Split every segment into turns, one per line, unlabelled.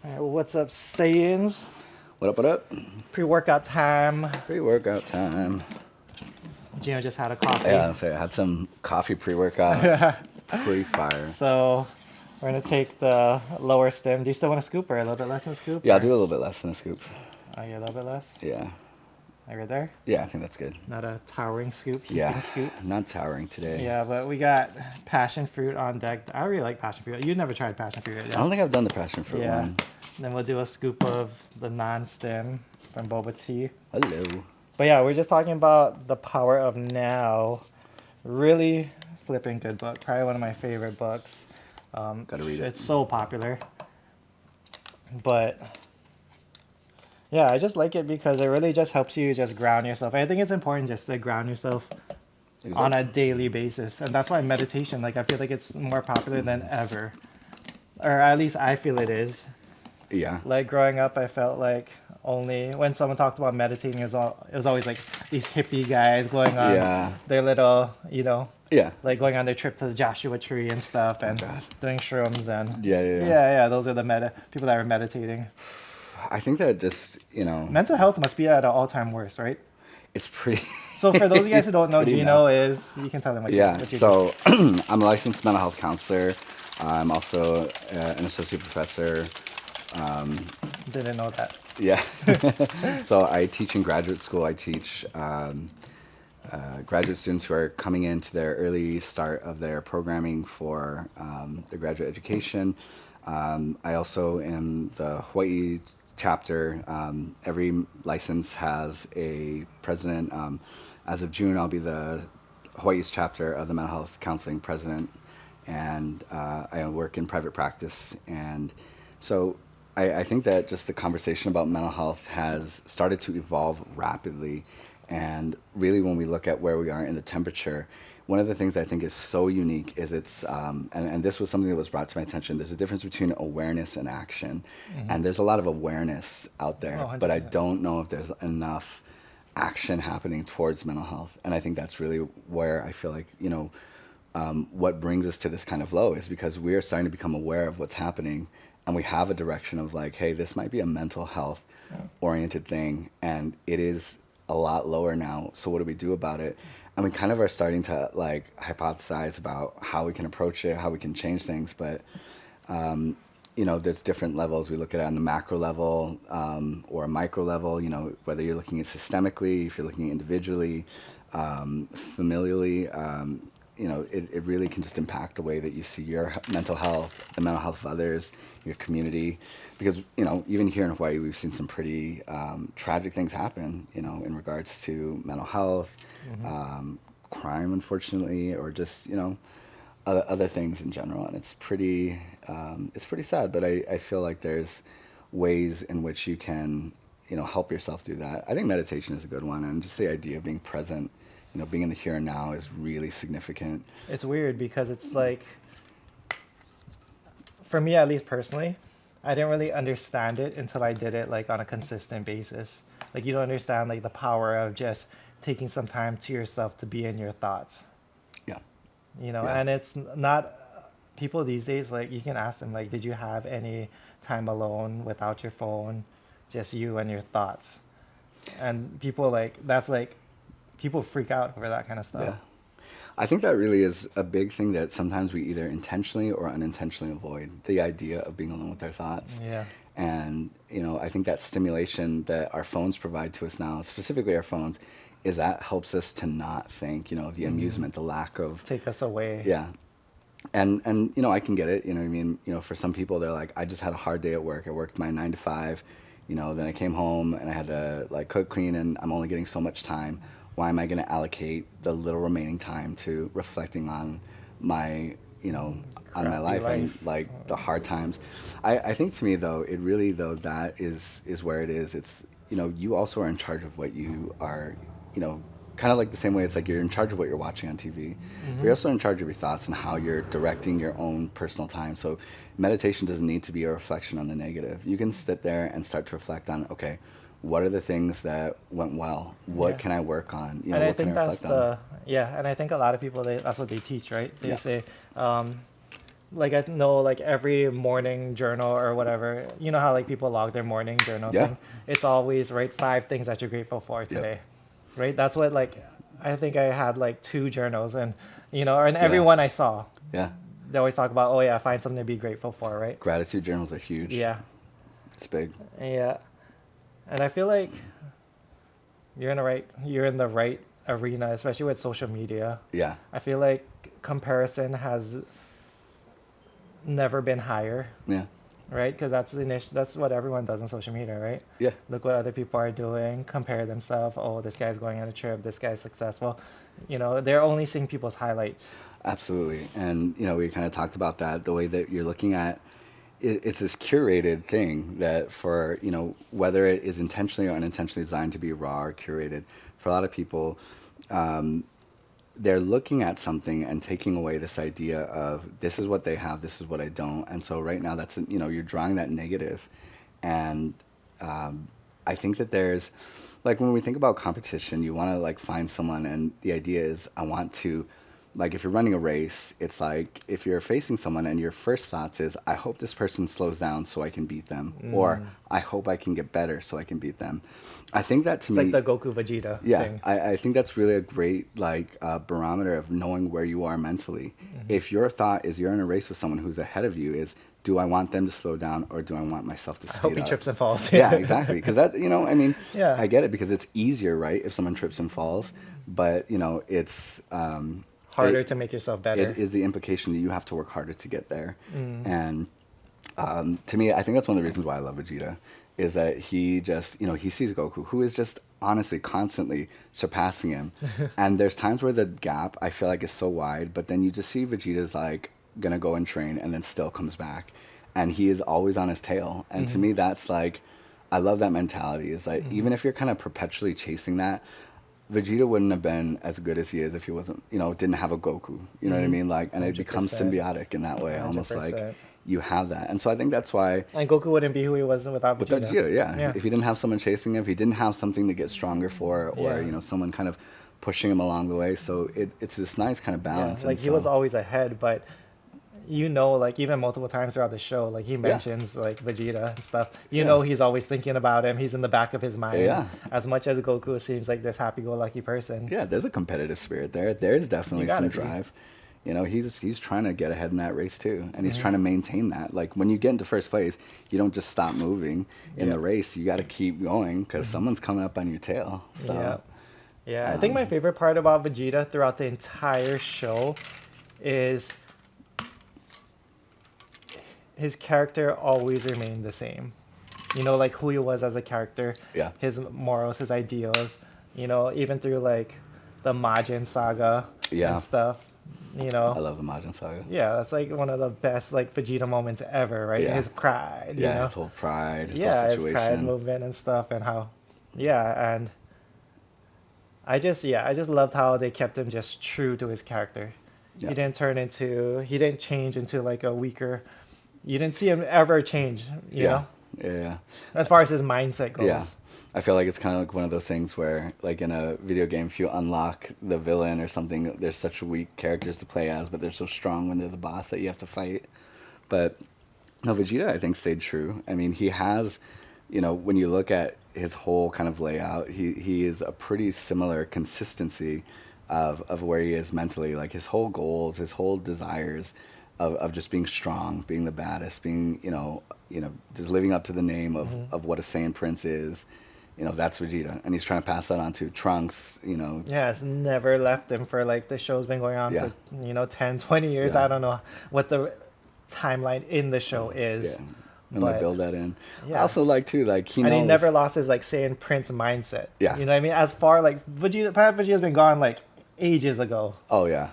All right, what's up, Saiyans?
What up, what up?
Pre-workout time.
Pre-workout time.
Gino just had a coffee.
Yeah, I had some coffee pre-workout. Pre-fire.
So we're gonna take the lower stem. Do you still want to scoop or a little bit less than a scoop?
Yeah, I'll
or?
do a little bit less than a scoop.
Oh, yeah, a little bit less.
Yeah.
Like right there.
Yeah, I think that's good.
Not a towering scoop. Heaping
Yeah,
scoop.
not towering today.
Yeah, but we got passion fruit on deck. I really like passion fruit. You never tried passion fruit yet?
I don't think I've done the passion fruit
Yeah.
one.
Then we'll do a scoop of the non-stem from boba tea.
Hello.
But yeah, we're just talking about the power of now. Really flipping good book. Probably one of my favorite books.
Gotta read it.
It's so popular. But yeah, I just like it because it really just helps you just ground yourself. I think it's important just to ground yourself on a daily basis. And that's why meditation, like I feel like it's more popular than ever. Or at least I feel it is.
Yeah.
Like growing up, I felt like only when someone talked about meditating, it was always like these hippie guys going on their little,
Yeah.
like going on their trip to the Joshua Tree and stuff and doing shrooms and
Yeah.
those are the people that were meditating.
I think that just,
Mental health must be at an all-time worst, right?
it's pretty...
So for those of you guys who don't know,
Pretty
Gino is, you can tell them what you do.
So I'm a licensed mental health counselor. I'm also an associate professor.
Didn't know that.
Yeah. So I teach in graduate school. I teach graduate students who are coming into their early start of their programming for their graduate education. I also am the Hawaii chapter. Every license has a president. As of June, I'll be the Hawaii's chapter of the mental health counseling president, and I work in private practice. And so I think that just the conversation about mental health has started to evolve rapidly. And really, when we look at where we are in the temperature, one of the things I think is so unique is and this was something that was brought to my attention, there's a difference between awareness and action. Mm-hmm. And there's a lot of awareness out there, but I don't know if there's enough action happening towards mental health. And I think that's really where I feel like, what brings us to this kind of low is because we are starting to become aware of what's happening. And we have a direction of like, hey, this might be a mental health oriented thing. And it is a lot lower now. So what do we do about it? And we kind of are starting to like hypothesize about how we can approach it, how we can change things. But, there's different levels. We look at it on the macro level or a micro level, whether you're looking at systemically, if you're looking individually, familially, it really can just impact the way that you see your mental health, the mental health of others, your community. Because, even here in Hawaii, we've seen some pretty tragic things happen, in regards to mental health, crime, unfortunately, or just, other things in general. And it's pretty sad. But I feel like there's ways in which you can, help yourself through that. I think meditation is a good one. And just the idea of being present, being in the here and now is really significant.
It's weird because it's like, for me at least personally, I didn't really understand it until I did it like on a consistent basis. Like you don't understand like the power of just taking some time to yourself to be in your thoughts.
Yeah.
And it's not people these days, like you can ask them like, did you have any time alone without your phone, just you and your thoughts? And people people freak out over that kind of stuff.
Yeah. I think that really is a big thing that sometimes we either intentionally or unintentionally avoid, the idea of being alone with our thoughts.
Yeah.
And, I think that stimulation that our phones provide to us now, specifically our phones, is that helps us to not think, the amusement, the lack of...
Take us away.
Yeah. And I can get it, what I mean? For some people, they're like, I just had a hard day at work. I worked my 9 to 5, then I came home and I had to like cook, clean, and I'm only getting so much time. Why am I going to allocate the little remaining time to reflecting on my, on my life and like the hard times? I think to me though, it really though that is where it is. It's, you also are in charge of what you are, kind of like the same way it's like you're in charge of what you're watching on TV. But you're also in charge of your thoughts and how you're directing your own personal time. So meditation doesn't need to be a reflection on the negative. You can sit there and start to reflect on, okay, what are the things that went well? What can I work on?
And I
what
think
can I
that's
reflect on?
and I think a lot of people, that's what they teach, right? They say, like I know like every morning journal or whatever, you know how like people log their morning journal
Yeah.
thing. It's always write 5 things that you're grateful for today, right? That's what like I think I had like 2 journals, and and everyone I saw,
Yeah.
they always talk about, oh yeah, find something to be grateful for, right?
Gratitude journals are huge.
Yeah,
It's big.
yeah, and I feel like you're in the right arena, especially with social media.
Yeah.
I feel like comparison has never been higher,
Yeah.
right? Because that's what everyone does on social media, right?
Yeah.
Look what other people are doing, compare themselves. Oh, this guy's going on a trip, this guy's successful. They're only seeing people's highlights.
Absolutely. And, we kind of talked about that, the way that you're looking at it's this curated thing that for, whether it is intentionally or unintentionally designed to be raw or curated, for a lot of people, they're looking at something and taking away this idea of this is what they have, this is what I don't. And so right now that's, you're drawing that negative. And I think that there's, like when we think about competition, you want to like find someone, and the idea is I want to, like if you're running a race, it's like if you're facing someone and your first thoughts is, I hope this person slows down so I can beat them, or I hope I can get better so I can beat them. I think that to
It's
me,
like the Goku Vegeta thing.
I think that's really a great like barometer of knowing where you are mentally. If your thought is you're in a race with someone who's ahead of you, is do I want them to slow down or do I want myself to speed up?
I hope he trips and falls.
Yeah, exactly. Because that, I mean,
Yeah.
I get it because it's easier, right, if someone trips and falls. But, it's
harder to make yourself better.
It is the implication that you have to work harder to get there. And to me, I think that's one of the reasons why I love Vegeta, is that he just, he sees Goku, who is just honestly constantly surpassing him. And there's times where the gap, I feel like, is so wide, but then you just see Vegeta's like, gonna go and train and then still comes back, and he is always on his tail. And to me, that's like, I love that mentality. Is like, even if you're kind of perpetually chasing that, Vegeta wouldn't have been as good as he is if he wasn't, didn't have a Goku. You know what I mean? Like, and it becomes
100%.
symbiotic in that way, almost
100%.
like you have that. And so I think that's why
And Goku wouldn't be who he was without Vegeta.
Vegeta, yeah. If he didn't have someone chasing him, if he didn't have something to get stronger for, or
Yeah.
someone kind of pushing him along the way. So it's this nice kind of balance.
Like
and
he
so,
was always ahead, but like even multiple times throughout the show, like he mentions like Vegeta and stuff. He's always thinking about him. He's in the back of his mind.
Yeah.
As much as Goku seems like this happy-go-lucky person.
Yeah, there's a competitive spirit there. There's definitely some
gotta be.
drive. He's trying to get ahead in that race too, and he's trying to maintain that. Like when you get into first place, you don't just stop moving in the race. You got to keep going because someone's coming up on your tail. So
Yeah. I think my favorite part about Vegeta throughout the entire show is his character always remained the same. Like who he was as a character.
Yeah.
His morals, his ideals. Even through like the Majin saga and stuff.
I love the Majin Saga.
Yeah, that's like one of the best like Vegeta moments ever, right?
Yeah.
His pride.
Yeah, his whole pride, his whole
His
situation.
pride movement and stuff, and how, and I just loved how they kept him just true to his character.
Yeah.
He didn't change into like a weaker. You didn't see him ever change, you know,
Yeah.
as far as his mindset goes.
Yeah. I feel like it's kind of like one of those things where, like in a video game, if you unlock the villain or something, there's such weak characters to play as, but they're so strong when they're the boss that you have to fight. But no, Vegeta, I think, stayed true. I mean, he has, when you look at his whole kind of layout, he is a pretty similar consistency of where he is mentally. Like his whole goals, his whole desires of just being strong, being the baddest, being, just living up to the name of what a Saiyan Prince is. That's Vegeta, and he's trying to pass that on to Trunks.
Yeah, it's never left him for like the show's been going on for 10, 20 years.
Yeah.
I don't know what the timeline in the show is.
Yeah, and they build that in.
Yeah.
I also like too, like he knows.
And he never lost his like Saiyan Prince mindset.
Yeah.
You know what I mean? As far like Planet Vegeta's been gone like ages ago.
Oh yeah,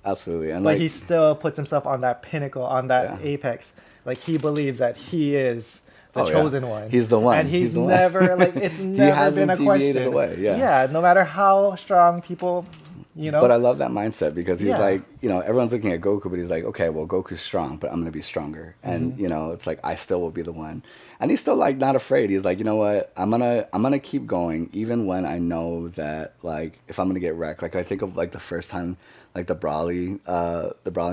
absolutely. And
But
like
he still puts himself on that pinnacle, on that apex. Like he believes that he is the chosen one.
He's the one.
And he's
the one.
never like it's never been
hasn't
a
deviated
question.
away, yeah.
Yeah, no matter how strong people You know?
But I love that mindset because he's
Yeah.
like, everyone's looking at Goku, but he's like, okay, well, Goku's strong, but I'm going to be stronger. And, it's like, I still will be the one. And he's still like not afraid. He's like, you know what? I'm going to keep going even when I know that like, if I'm going to get wrecked. Like I think of like the first time, like the Broly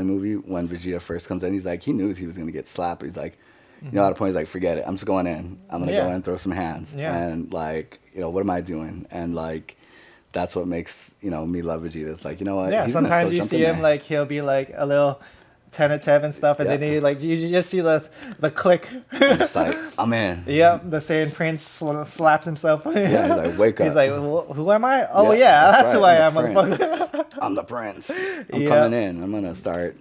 movie when Vegeta first comes in, he's like, he knew he was going to get slapped. But he's like, at a point, he's like, forget it. I'm just going in. I'm going to go in, throw some hands.
Yeah.
And like, what am I doing? And like, that's what makes me love Vegeta. It's like, you know what?
Yeah,
He's gonna
sometimes
still
you
jump
see
in
him
there.
like he'll be like a little tentative and stuff, and
Yeah.
then he like you just see the click.
I'm just like, I'm in.
Yep, the Saiyan Prince slaps himself.
Yeah, he's like, wake up.
He's like, who am I? Oh
Yeah,
yeah,
that's
that's who
right,
I
I'm
am,
the prince.
motherfucker.
I'm the prince. I'm
Yeah.
coming in. I'm gonna start,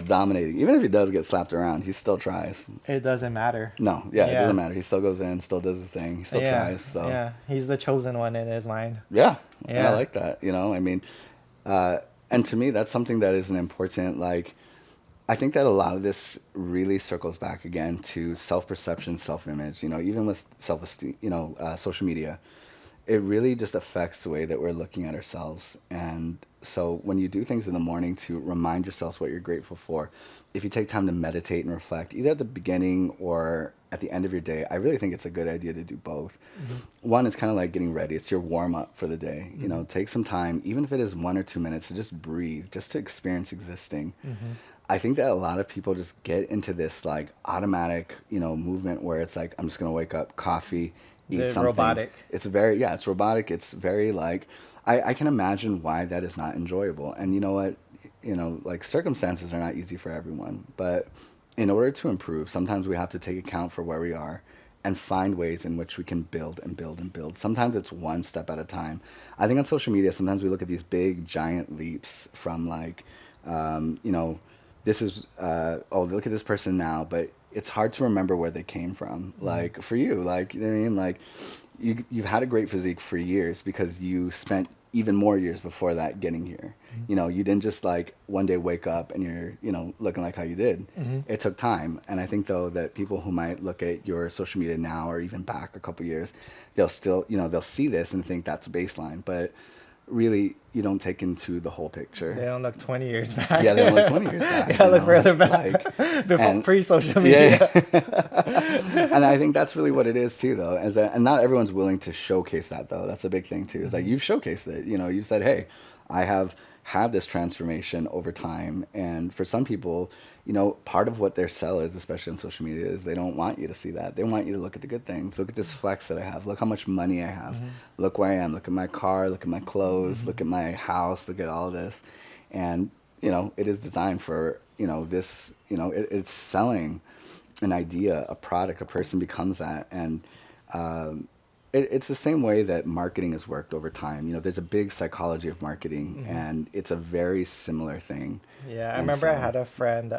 dominating. Even if he does get slapped around, he still tries.
It doesn't matter.
No, yeah, it
Yeah.
doesn't matter. He still goes in, still does his thing. He still tries. So
yeah, he's the chosen one in his mind.
yeah, and I
Yeah.
like that. I mean, and to me, that's something that is an important, like, I think that a lot of this really circles back again to self-perception, self-image, even with self-esteem, social media, it really just affects the way that we're looking at ourselves. And so when you do things in the morning to remind yourselves what you're grateful for, if you take time to meditate and reflect, either at the beginning or at the end of your day, I really think it's a good idea to do both. One is kind of like getting ready. It's your warm up for the day. Take some time, even if it is 1 or 2 minutes, to just breathe, just to experience existing. I think that a lot of people just get into this like automatic, movement where it's like, I'm just going to wake up, coffee, eat
The
something.
robotic.
It's very, it's robotic. It's very like, I can imagine why that is not enjoyable. And you know what? Like circumstances are not easy for everyone, but in order to improve, sometimes we have to take account for where we are and find ways in which we can build and build and build. Sometimes it's one step at a time. I think on social media, sometimes we look at these big giant leaps from like, this is, look at this person now, but it's hard to remember where they came from. Like for you, like, you know what I mean? Like you've had a great physique for years because you spent even more years before that getting here. You didn't just like one day wake up and you're, looking like how you did. It took time. And I think though that people who might look at your social media now or even back a couple years, they'll still, they'll see this and think that's a baseline, but really you don't take into the whole picture.
They don't look 20 years back.
Yeah, they look 20 years back.
Yeah, look further back. Before pre-social media.
And I think that's really what it is too, though. And not everyone's willing to showcase that, though. That's a big thing too. It's like you've showcased it. You've said, "Hey, I have had this transformation over time." And for some people, part of what their sell is, especially on social media, is they don't want you to see that. They want you to look at the good things. Look at this flex that I have. Look how much money I have. Look where I am. Look at my car. Look at my clothes. Look at my house. Look at all this. And it is designed for this. It's selling an idea, a product. A person becomes that, and it's the same way that marketing has worked over time. There's a big psychology of marketing, and it's a very similar thing.
Yeah, I
And
remember I
so-
had a friend.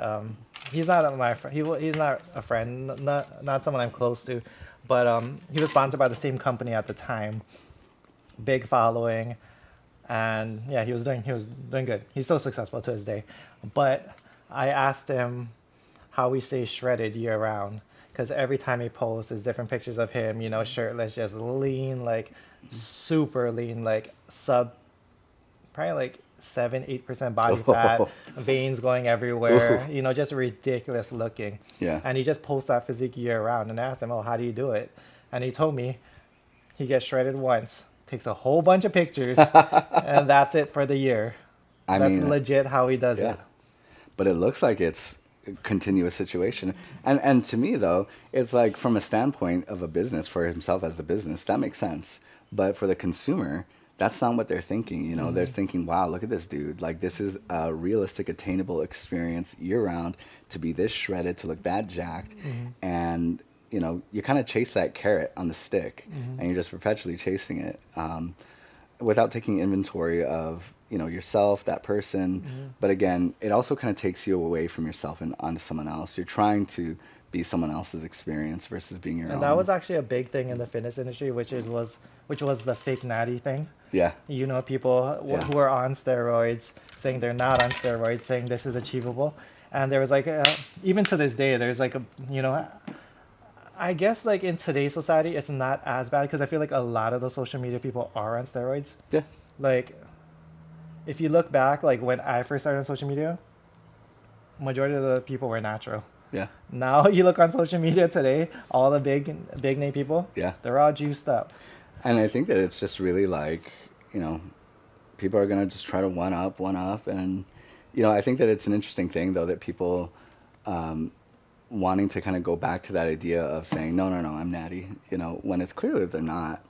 He's not my friend. He's not a friend. Not someone I'm close to, but he was sponsored by the same company at the time. Big following, and yeah, he was doing good. He's still successful to this day. But I asked him how he stays shredded year round, because every time he posts, there's different pictures of him, shirtless, just lean, like super lean, like probably like 7-8% body fat, veins going everywhere, just ridiculous looking.
Yeah.
And he just posts that physique year round. And I asked him, "Oh, how do you do it?" And he told me he gets shredded once, takes a whole bunch of pictures, and that's it for the year. That's legit how he does it.
But it looks like it's a continuous situation. And to me, though, it's like from a standpoint of a business for himself as a business, that makes sense. But for the consumer, that's not what they're thinking. They're thinking, wow, look at this dude. Like, this is a realistic, attainable experience year round to be this shredded, to look that jacked. And, you kind of chase that carrot on the stick, and you're just perpetually chasing it without taking inventory of, yourself, that person. But again, it also kind of takes you away from yourself and onto someone else. You're trying to be someone else's experience versus being your own.
And that was actually a big thing in the fitness industry, which was the fake natty thing.
Yeah.
People who are on steroids saying they're not on steroids, saying this is achievable. And there was like, even to this day, there's like I guess like in today's society, it's not as bad because I feel like a lot of the social media people are on steroids.
Yeah.
Like, if you look back, like when I first started on social media, majority of the people were natural.
Yeah.
Now you look on social media today, all the big name people,
Yeah.
they're all juiced up.
And I think that it's just really like, people are gonna just try to one up, and I think that it's an interesting thing though that people wanting to kind of go back to that idea of saying no, I'm natty, when it's clear that they're not.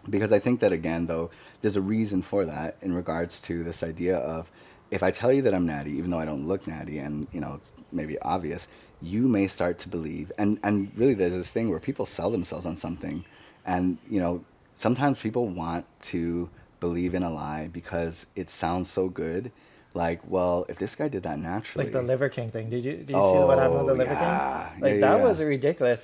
Because I think that again though, there's a reason for that in regards to this idea of if I tell you that I'm natty, even though I don't look natty, and it's maybe obvious, you may start to believe, and really there's this thing where people sell themselves on something, and sometimes people want to believe in a lie because it sounds so good. Like, well, if this guy did that naturally,
Like the Liver King thing. Did you see what happened with the Liver King? Like that was ridiculous.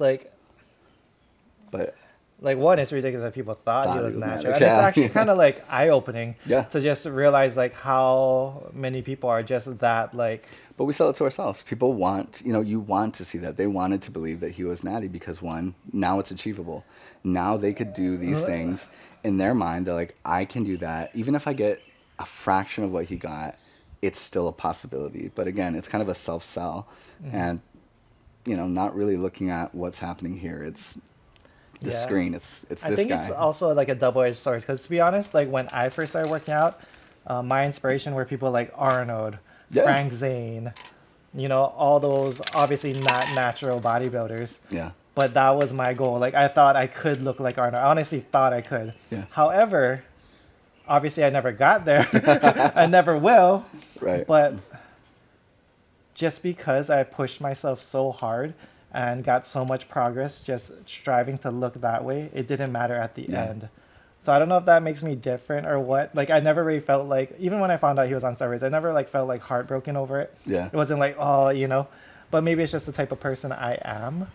But
Like one, it's ridiculous that people thought he was natural, and
yeah.
it's actually kind of like eye-opening
Yeah.
to just realize like how many people are just that like.
But we sell it to ourselves. People want, you want to see that. They wanted to believe that he was natty because one, now it's achievable. Now they could do these things in their mind. They're like, I can do that. Even if I get a fraction of what he got, it's still a possibility. But again, it's kind of a self-sell, and not really looking at what's happening here. It's the screen. It's this guy.
I think it's also like a double-edged sword because to be honest, like when I first started working out, my inspiration were people like Arnold, Frank Zane, all those obviously not natural bodybuilders.
Yeah.
But that was my goal. Like I thought I could look like Arnold. I honestly thought I could.
Yeah.
However, obviously I never got there. I never will.
Right.
But just because I pushed myself so hard and got so much progress just striving to look that way, it didn't matter at the end. So I don't know if that makes me different or what. Like I never really felt like, even when I found out he was on steroids, I never like felt like heartbroken over it.
Yeah.
It wasn't like, but maybe it's just the type of person I am.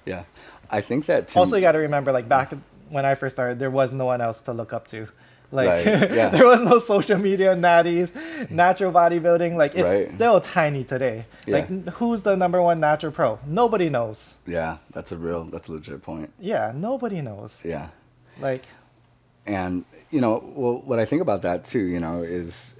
Yeah. I think that
Also, you got to remember, like back when I first started, there was no one else to look up to. Like
Right, yeah.
there was no social media natties, natural bodybuilding. Like it's still tiny today.
Yeah.
Like who's the number one natural pro? Nobody knows.
Yeah, that's a legit point.
Yeah, nobody knows.
Yeah.
Like,
and well, what I think about that too, is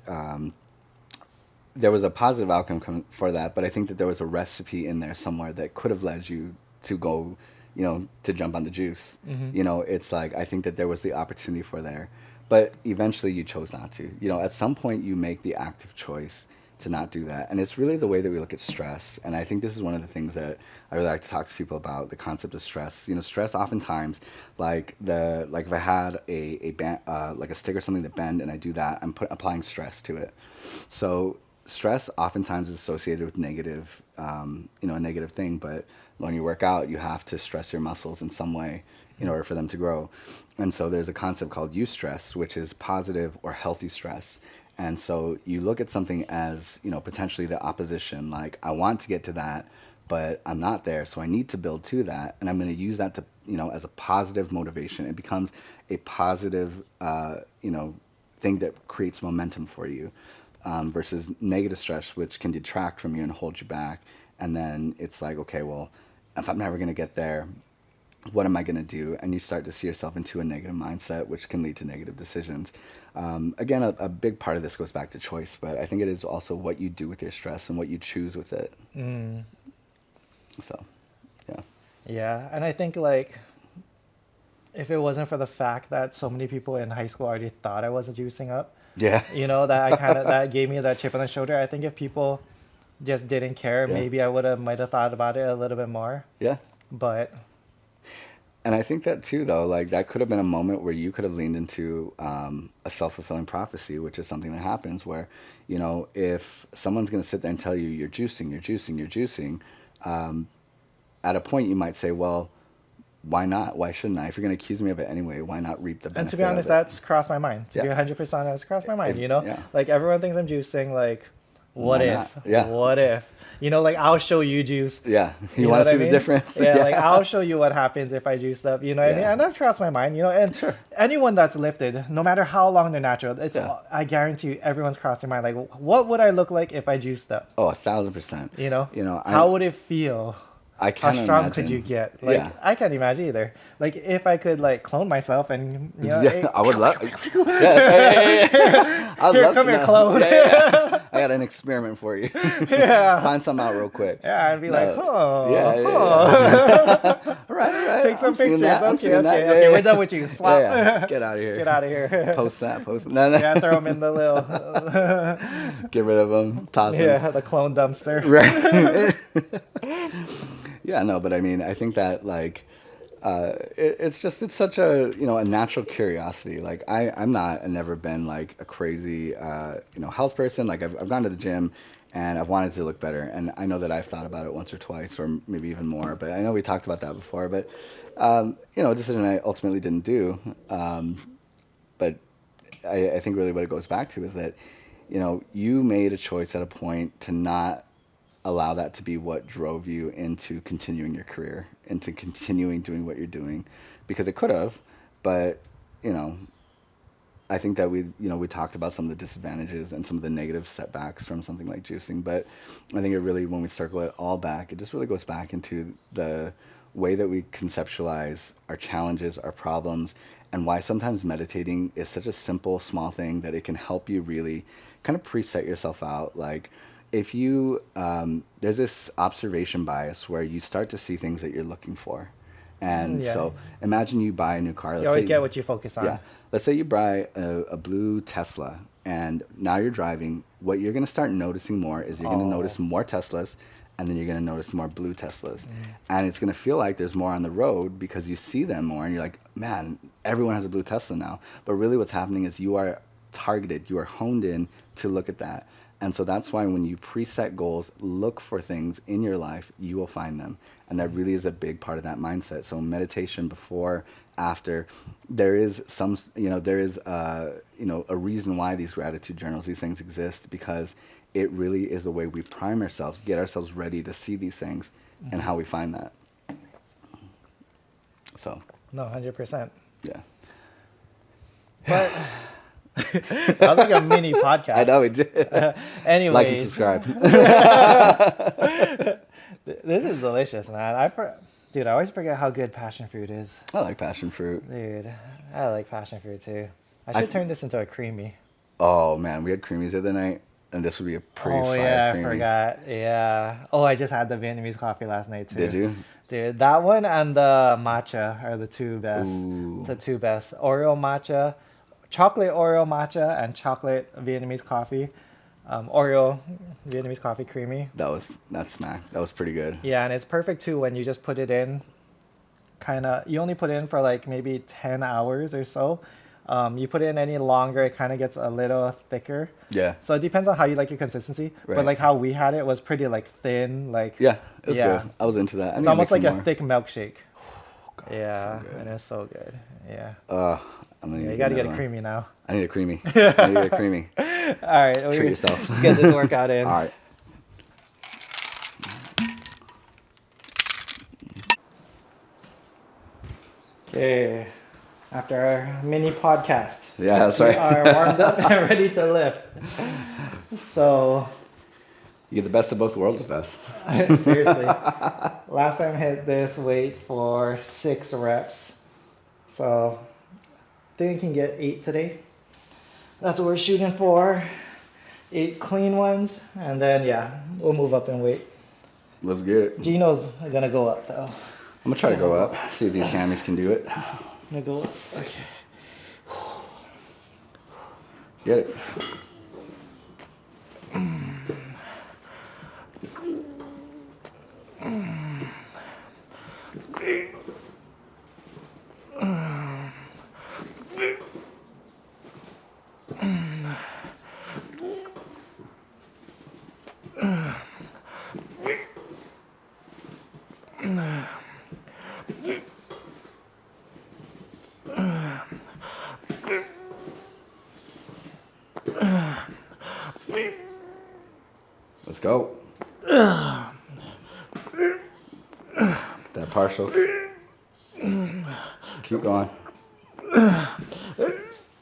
there was a positive outcome for that, but I think that there was a recipe in there somewhere that could have led you to go, to jump on the juice. It's like I think that there was the opportunity for there. But eventually you chose not to. At some point you make the active choice to not do that. And it's really the way that we look at stress. And I think this is one of the things that I really like to talk to people about, the concept of stress. Stress oftentimes, like if I had a band, like a stick or something that bend and I do that, I'm applying stress to it. So stress oftentimes is associated with negative, a negative thing. But when you work out, you have to stress your muscles in some way in order for them to grow. And so there's a concept called eustress, which is positive or healthy stress. And so you look at something as, potentially the opposition, like I want to get to that, but I'm not there. So I need to build to that. And I'm going to use that to, as a positive motivation. It becomes a positive, thing that creates momentum for you, versus negative stress, which can detract from you and hold you back. And then it's like, okay, well, if I'm never going to get there, what am I going to do? And you start to see yourself into a negative mindset, which can lead to negative decisions. Again, a big part of this goes back to choice, but I think it is also what you do with your stress and what you choose with it. So, yeah.
yeah. And I think like, if it wasn't for the fact that so many people in high school already thought I was juicing up,
Yeah.
that gave me that chip on the shoulder. I think if people just didn't care, maybe I might have thought about it a little bit more.
Yeah.
But
And I think that too, though, like that could have been a moment where you could have leaned into a self-fulfilling prophecy, which is something that happens where, if someone's going to sit there and tell you you're juicing, at a point you might say, well, why not? Why shouldn't I? If you're going to accuse me of it anyway, why not reap the benefit?
And to be honest, that's crossed my mind. To be 100% honest, crossed my mind. Like everyone thinks I'm juicing. Like, what
Why
if?
not? Yeah.
What if? Like I'll show you juice.
Yeah. You
know
want to
what
see
I mean?
the difference?
Yeah, like I'll show you what happens if I juice up. You know what I mean? And that crossed my mind. And
Sure.
anyone that's lifted, no matter how long they're natural, I guarantee you, everyone's crossed their mind. Like, what would I look like if I juiced up?
Oh, 1,000%.
How would it feel?
I
How
can't
strong could you
imagine.
get? Like,
Yeah.
I can't imagine either. Like, if I could like clone myself and
Yeah, I would love. Yeah, I'd
here,
love
come
to
here,
know.
clone.
Yeah. I got an experiment for you.
Yeah,
Find something out real quick.
yeah. I'd be like,
No.
oh,
Yeah. All right.
take
I'm
some
seeing
pictures.
that. I'm
Okay,
seeing that.
okay,
Yeah,
okay.
yeah.
We're done with you. Swap.
Yeah. Get out of here.
Get out of here.
Post that. Post. No, no.
Yeah, throw them in the little,
Get rid of them. Toss them.
yeah, the clone dumpster.
Right. Yeah, no, but I mean, I think that like it's such a a natural curiosity. Like I'm not I've never been like a crazy health person. Like I've gone to the gym and I've wanted to look better, and I know that I've thought about it once or twice or maybe even more. But I know we talked about that before. But a decision I ultimately didn't do. But I think really what it goes back to is that you made a choice at a point to not allow that to be what drove you into continuing your career, into continuing doing what you're doing, because it could have, but you know, I think that we talked about some of the disadvantages and some of the negative setbacks from something like juicing, but I think it really, when we circle it all back, it just really goes back into the way that we conceptualize our challenges, our problems, and why sometimes meditating is such a simple, small thing that it can help you really kind of preset yourself out. Like, if you, there's this observation bias where you start to see things that you're looking for. And
Yeah.
so imagine you buy a new car.
You always get what you focus on.
Yeah. Let's say you buy a blue Tesla and now you're driving. What you're going to start noticing more is you're going to notice more Teslas, and then you're going to notice more blue Teslas. And it's going to feel like there's more on the road because you see them more and you're like, man, everyone has a blue Tesla now. But really what's happening is you are targeted, you are honed in to look at that. And so that's why when you preset goals, look for things in your life, you will find them. And that really is a big part of that mindset. So meditation before, after, there is some, there is, a reason why these gratitude journals, these things exist, because it really is the way we prime ourselves, get ourselves ready to see these things and how we find that. So.
No, 100%.
Yeah.
But that was like a mini podcast.
I know we did.
Anyways,
Like and subscribe.
This is delicious, man. Dude, I always forget how good passion fruit is.
I like passion fruit.
Dude, I like passion fruit too. I should turn this into a creamy.
Oh man, we had creamies the other night, and this would be a pretty fire
Yeah,
creamy.
I forgot. Yeah. Oh, I just had the Vietnamese coffee last night too.
Did you?
Dude, that one and the matcha are the two best.
Ooh.
The two best. Oreo matcha, chocolate Oreo matcha, and chocolate Vietnamese coffee. Oreo Vietnamese coffee creamy.
That smack. That was pretty good.
Yeah, and it's perfect too when you just put it in. You only put it in for like maybe 10 hours or so. You put it in any longer, it kind of gets a little thicker.
Yeah.
So it depends on how you like your consistency.
Right.
But like how we had it was pretty like thin, like
Yeah, it was
Yeah.
good. I was into that. I
it's
need to
almost
make
like
some
a
more.
thick milkshake.
God,
Yeah,
so good.
and it's so good. Yeah.
I'm gonna
Yeah,
need
you gotta get
another
a
one.
creamy now.
I need a creamy. I need to get a creamy.
All right.
Treat yourself.
Let's get this workout in.
All right.
Okay. After our mini podcast.
Yeah, that's
We
right.
are warmed up and ready to lift. So,
You get the best of both worlds with us.
seriously. Last time I hit this weight for 6 reps. So, I think I can get 8 today. That's what we're shooting for. 8 clean ones. And then, yeah, we'll move up in weight.
Let's get it.
Gino's gonna go up though.
I'm gonna try to go up. See if these hammies can do it.
I'm gonna go up. Okay.
Get it. Let's go. That partial. Keep going.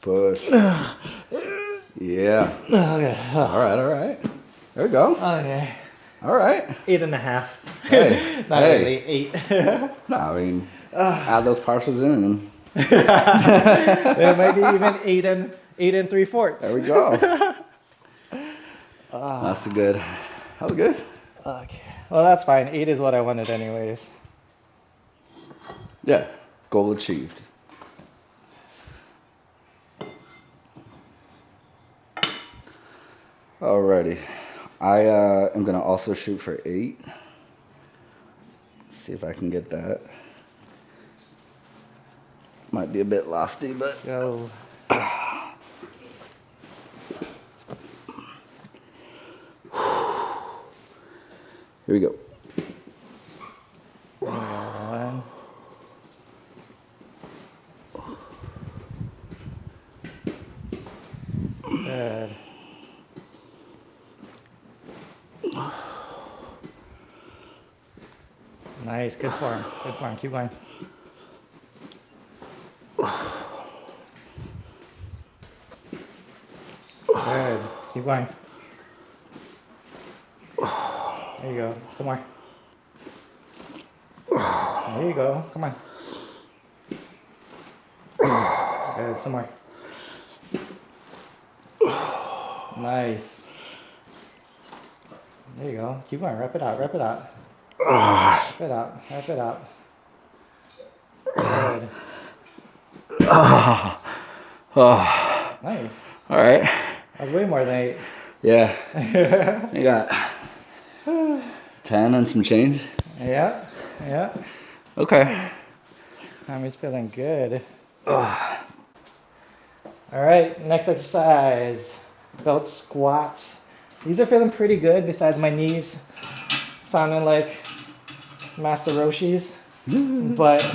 Push. Yeah.
Okay.
All right. There we go.
Okay.
All right.
8.5.
Hey,
Not
hey.
really, 8.
No, I mean, add those partials in, and
It might be even 8 and 3/4.
there we go. That's the good. That was good.
Okay. Well, that's fine. 8 is what I wanted anyways.
Yeah, goal achieved. Alrighty, I am gonna also shoot for 8. See if I can get that. Might be a bit lofty, but
Go.
here we go.
One. Good. Nice. Good form. Good form. Keep going. Good. Keep going. There you go. Some more. There you go. Come on. Good. Some more. Nice. There you go. Keep going. Wrap it out. Wrap it out. Wrap it out. Wrap it out. Good. Nice.
All right.
That was way more than 8.
Yeah. I got 10 and some change.
Yeah. Yeah.
Okay.
I'm just feeling good. All right. Next exercise. Belt squats. These are feeling pretty good besides my knees sounding like Master Roshi's. But I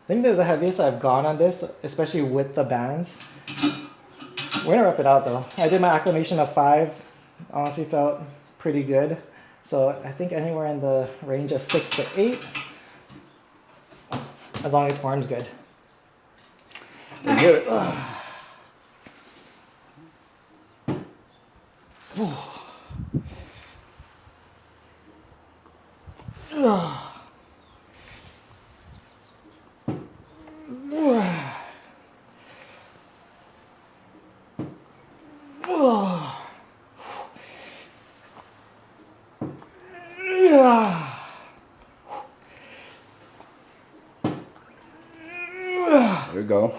think this is the heaviest I've gone on this, especially with the bands. We're gonna wrap it out though. I did my acclimation of 5. Honestly felt pretty good. So I think anywhere in the range of 6 to 8. As long as form's good.
Let's get it. There we go.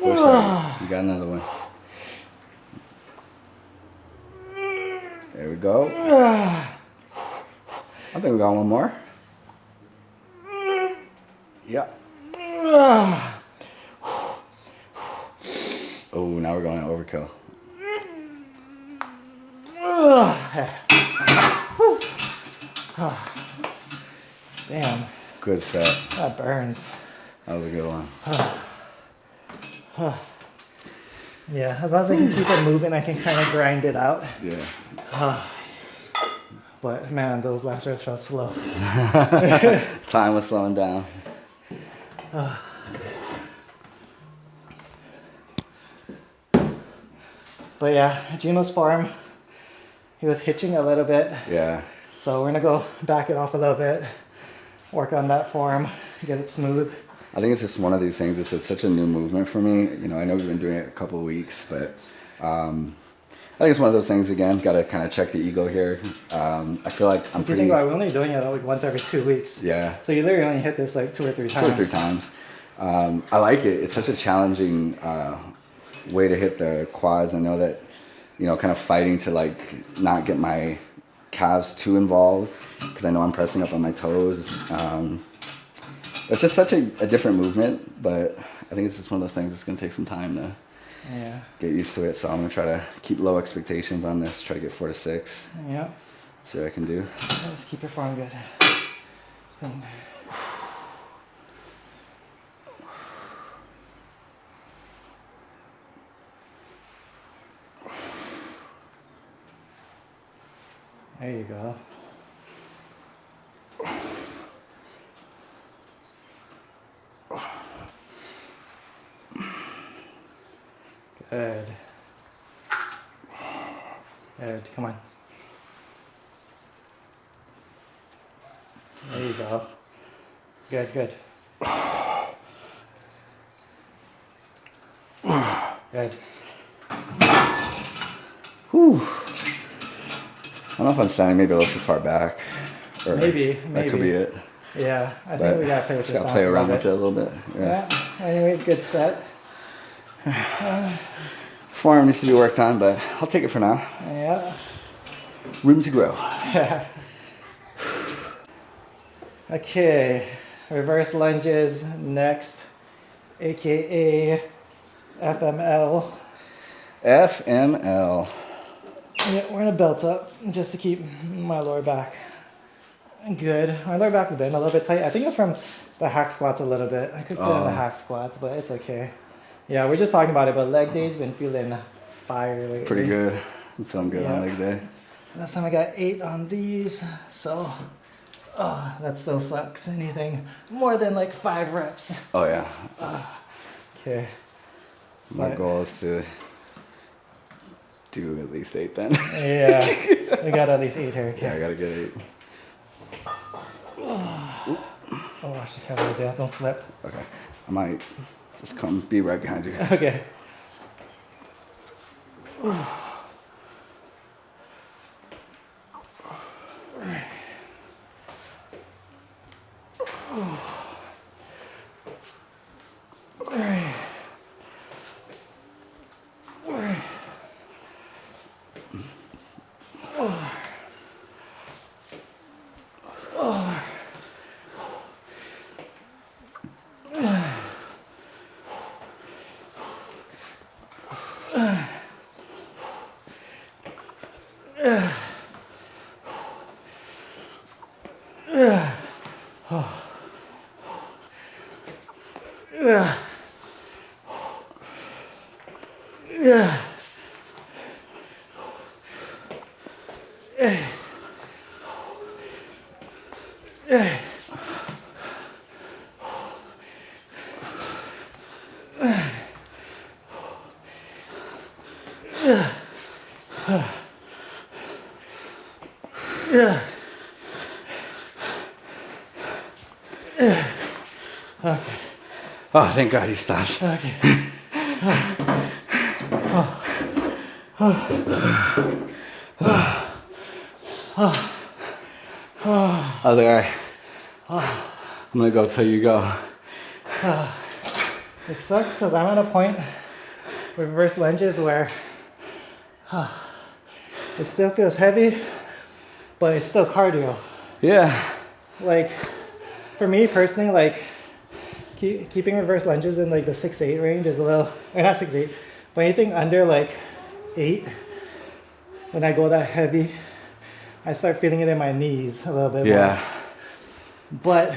Push that. You got another one. There we go. I think we got one more. Yeah. Oh, now we're going to overkill.
Damn,
Good set.
that burns.
That was a good one.
Yeah, as long as I can keep it moving, I can kind of grind it out.
Yeah.
But man, those last reps felt slow.
Time was slowing down.
But yeah, Gino's form, he was hitching a little bit.
Yeah.
So we're gonna go back it off a little bit, work on that form, get it smooth.
I think it's just one of these things. It's such a new movement for me. You know, I know we've been doing it a couple of weeks, but I think it's one of those things. Again, got to kind of check the ego here. I feel like I'm
If you
pretty.
think about it, we're only doing it like once every 2 weeks.
Yeah.
So you literally only hit this like 2 or 3 times.
2 or 3 times. I like it. It's such a challenging way to hit the quads. I know that, you know, kind of fighting to like not get my calves too involved because I know I'm pressing up on my toes. It's just such a different movement, but I think it's just one of those things that's going to take some time to get used to it. So I'm going to try to keep low expectations on this, try to get 4 to 6.
Yeah.
See what I can do.
Just keep your form good. There you go. Good. Good. Come on. There you go. Good, good. Good.
Whew. I don't know if I'm standing maybe a little too far back. Or
Maybe.
That could be it.
Yeah, I
But
think we gotta play with
just
this
gotta play
stance
around
a
with it
little
a little bit.
bit.
Yeah.
Yeah. Anyways, good set.
Form needs to be worked on, but I'll take it for now.
Yeah.
Room to grow.
Okay. Reverse lunges next, aka FML.
FML.
Yeah, we're gonna belt up just to keep my lower back good. My lower back's been a little bit tight. I think it's from the hack squats a little bit. I could fit in the hack squats, but it's okay. Yeah, we're just talking about it, but leg day's been feeling fire lately.
Pretty good. I'm feeling good on leg day.
Last time I got 8 on these, so that still sucks. Anything more than like 5 reps.
Oh yeah.
Okay.
My
But-
goal is to do at least 8 then.
Yeah, we got at least 8 here. Okay.
Yeah, I gotta get 8.
Oh, watch the cameras, yeah, don't slip.
Okay. I might just come be right behind you.
Okay.
Oh, thank God you stopped.
Okay.
I was like, all right. I'm gonna go till you go.
It sucks because I'm at a point with reverse lunges where it still feels heavy, but it's still cardio.
Yeah.
Like, for me personally, like, keeping reverse lunges in like the 6 to 8 range is a little, or not 6 to 8, but anything under like 8, when I go that heavy, I start feeling it in my knees a little bit more.
Yeah.
But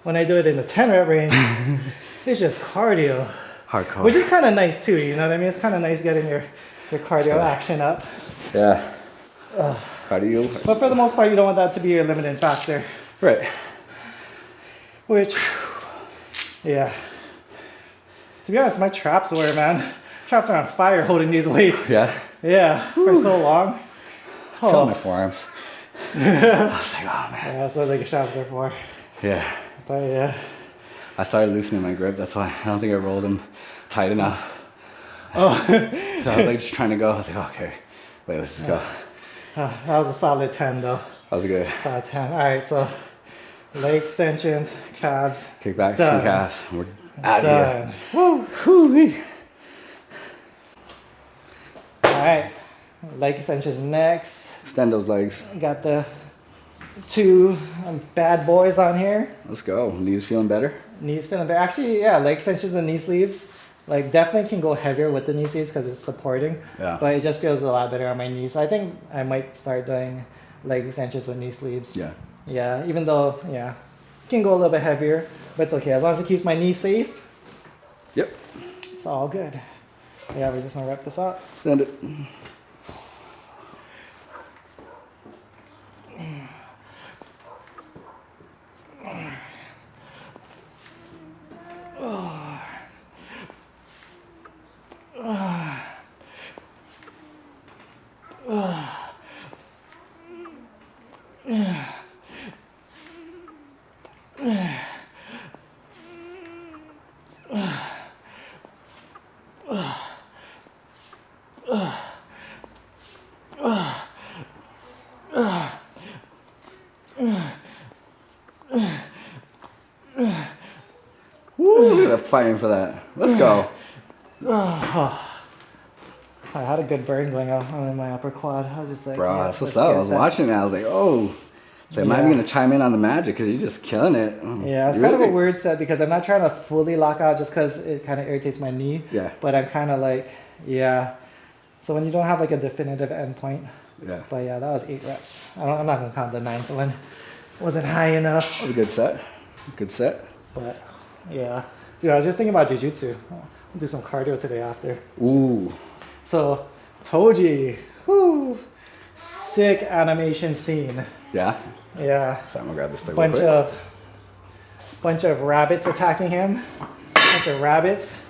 when I do it in the 10 rep range, it's just cardio.
Hardcore.
Which is kind of nice too, you know what I mean? It's kind of nice getting your cardio action up.
Yeah. Cardio.
But for the most part, you don't want that to be your limiting factor.
Right.
Which, yeah. To be honest, my traps were, man. Traps are on fire holding these weights.
Yeah.
Yeah, for so long.
Feel my forearms. I was like, oh man.
Yeah, that's what the traps are for.
Yeah.
But yeah.
I started loosening my grip. That's why I don't think I rolled them tight enough.
Oh.
So I was like just trying to go. I was like, okay, wait, let's just go.
That was a solid 10 though.
That was good.
Solid 10. All right, so leg extensions, calves.
Kickbacks
Done.
and calves. We're out of
Done.
here. Woo.
All right, leg extensions next.
Extend those legs.
Got the 2 bad boys on here.
Let's go. Knees feeling better?
Knees feeling better. Actually, yeah, leg extensions and knee sleeves. Like, definitely can go heavier with the knee sleeves because it's supporting.
Yeah.
But it just feels a lot better on my knees. So I think I might start doing leg extensions with knee sleeves.
Yeah.
Yeah, even though, yeah, can go a little bit heavier, but it's okay. As long as it keeps my knees safe,
Yep.
it's all good. Yeah, we're just gonna wrap this up.
Send it. Woo, look at that fighting for that. Let's go.
I had a good burn going on in my upper quad. I was just like,
Bro,
yeah,
that's what's
let's
up.
get
I was
that.
watching it. I was like, oh. So am I even
Yeah.
going to chime in on the magic? Because you're just killing it.
Yeah, it's
You
kind of a
really-
weird set because I'm not trying to fully lock out just because it kind of irritates my knee.
Yeah.
But I'm kind of like, yeah. So when you don't have like a definitive endpoint.
Yeah.
But yeah, that was 8 reps. I'm not going to count the 9th one. Wasn't high enough.
That was a good set. Good set.
But yeah. Dude, I was just thinking about jujitsu. I'll do some cardio today after.
Ooh.
So, Toji. Whoo. Sick animation scene.
Yeah.
Yeah.
So I'm going to grab this plate real
Bunch
quick.
of rabbits attacking him. Bunch of rabbits.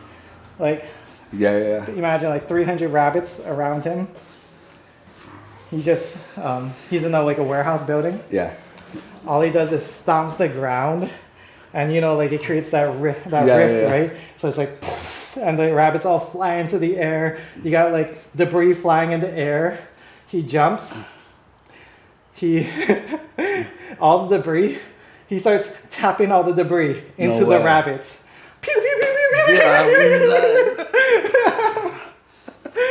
Like,
Yeah.
imagine like 300 rabbits around him. He just, he's in like a warehouse building.
Yeah.
All he does is stomp the ground, and you know, like it creates that rift,
Yeah.
right? So it's like, and the rabbits all fly into the air. You got like debris flying in the air. He jumps. All the debris. He starts tapping all the debris into the
way.
rabbits. Pew pew pew pew pew.
Yeah,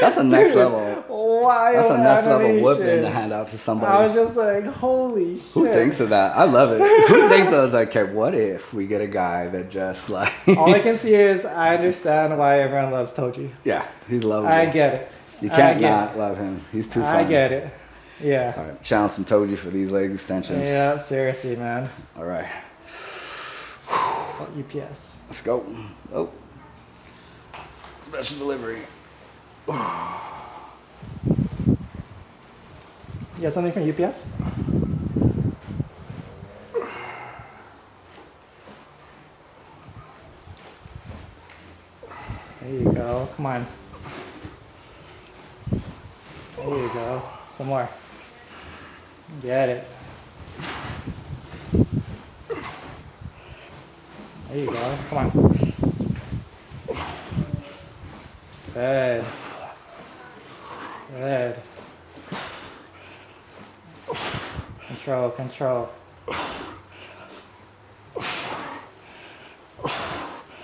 that's a next level.
Wild
That's a next level
animation.
whipping to hand out to
I was
somebody.
just like, holy shit.
Who thinks of that? I love it. Who thinks of that? Okay, what if we get a guy that just like...
All I can see is I understand why everyone loves Toji.
Yeah, he's lovable.
I get it.
You
I
can't
get
not love him. He's too fun.
I get it. Yeah.
All right, challenge some Toji for these leg extensions.
Yeah, seriously, man.
All right,
UPS.
let's go. Oh, special delivery.
You got something from UPS? There you go. Come on. There you go. Some more. Get it. There you go. Come on. Good. Good. Control, control.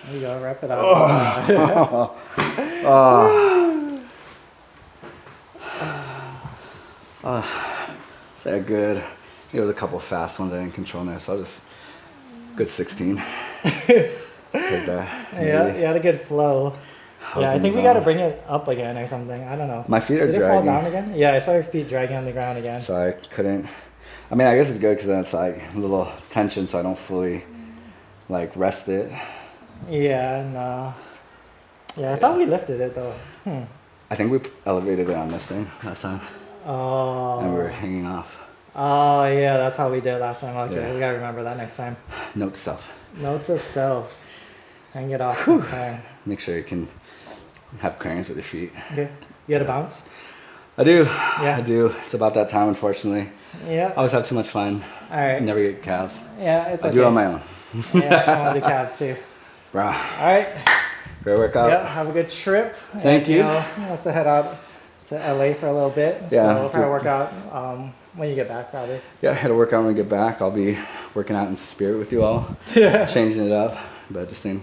There you go, wrap it up.
Is that good? There was a couple fast ones I didn't control there, so I'll just good 16. Take that.
Yeah,
maybe.
you had a good flow.
was
Yeah, I
in
think
the
we got to
zone.
bring it up again or something. I don't know.
My feet are
Did it fall
dragging.
down again? Yeah, I saw your feet dragging on the ground again.
So I couldn't. I mean, I guess it's good because that's like a little tension, so I don't fully like rest it.
Yeah, no. Yeah, I thought we lifted it though.
I think we elevated it on this thing last time, and we were
Oh.
hanging off.
Oh, yeah, that's how we did last time. Okay,
Yeah.
we gotta remember that next time.
Note to self:
Note to self. Hang it off next time.
make sure you can have clearance with your feet.
Okay. You had a bounce?
I do.
Yeah.
I do. It's about that time, unfortunately.
Yeah.
I always have too much fun.
Alright.
Never get calves.
Yeah, it's
I
okay.
do it on my own.
Yeah, I want to do calves too.
Bro,
Alright.
great workout.
Yeah, have a good trip.
Thank
And,
you.
You know, wants to head out to LA for a little bit.
Yeah.
So we'll try to work out when you get back, probably.
Yeah, I had to work out when we get back. I'll be working out in spirit with you all,
Yeah.
changing it up, but just in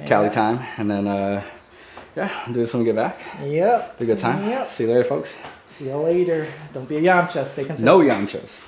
Cali time. And then, yeah, I'll do this when we get back.
Yep.
Be a good time.
Yep.
See you later, folks.
See you later. Don't be a Yamcha. Stay consistent.
No Yamchas.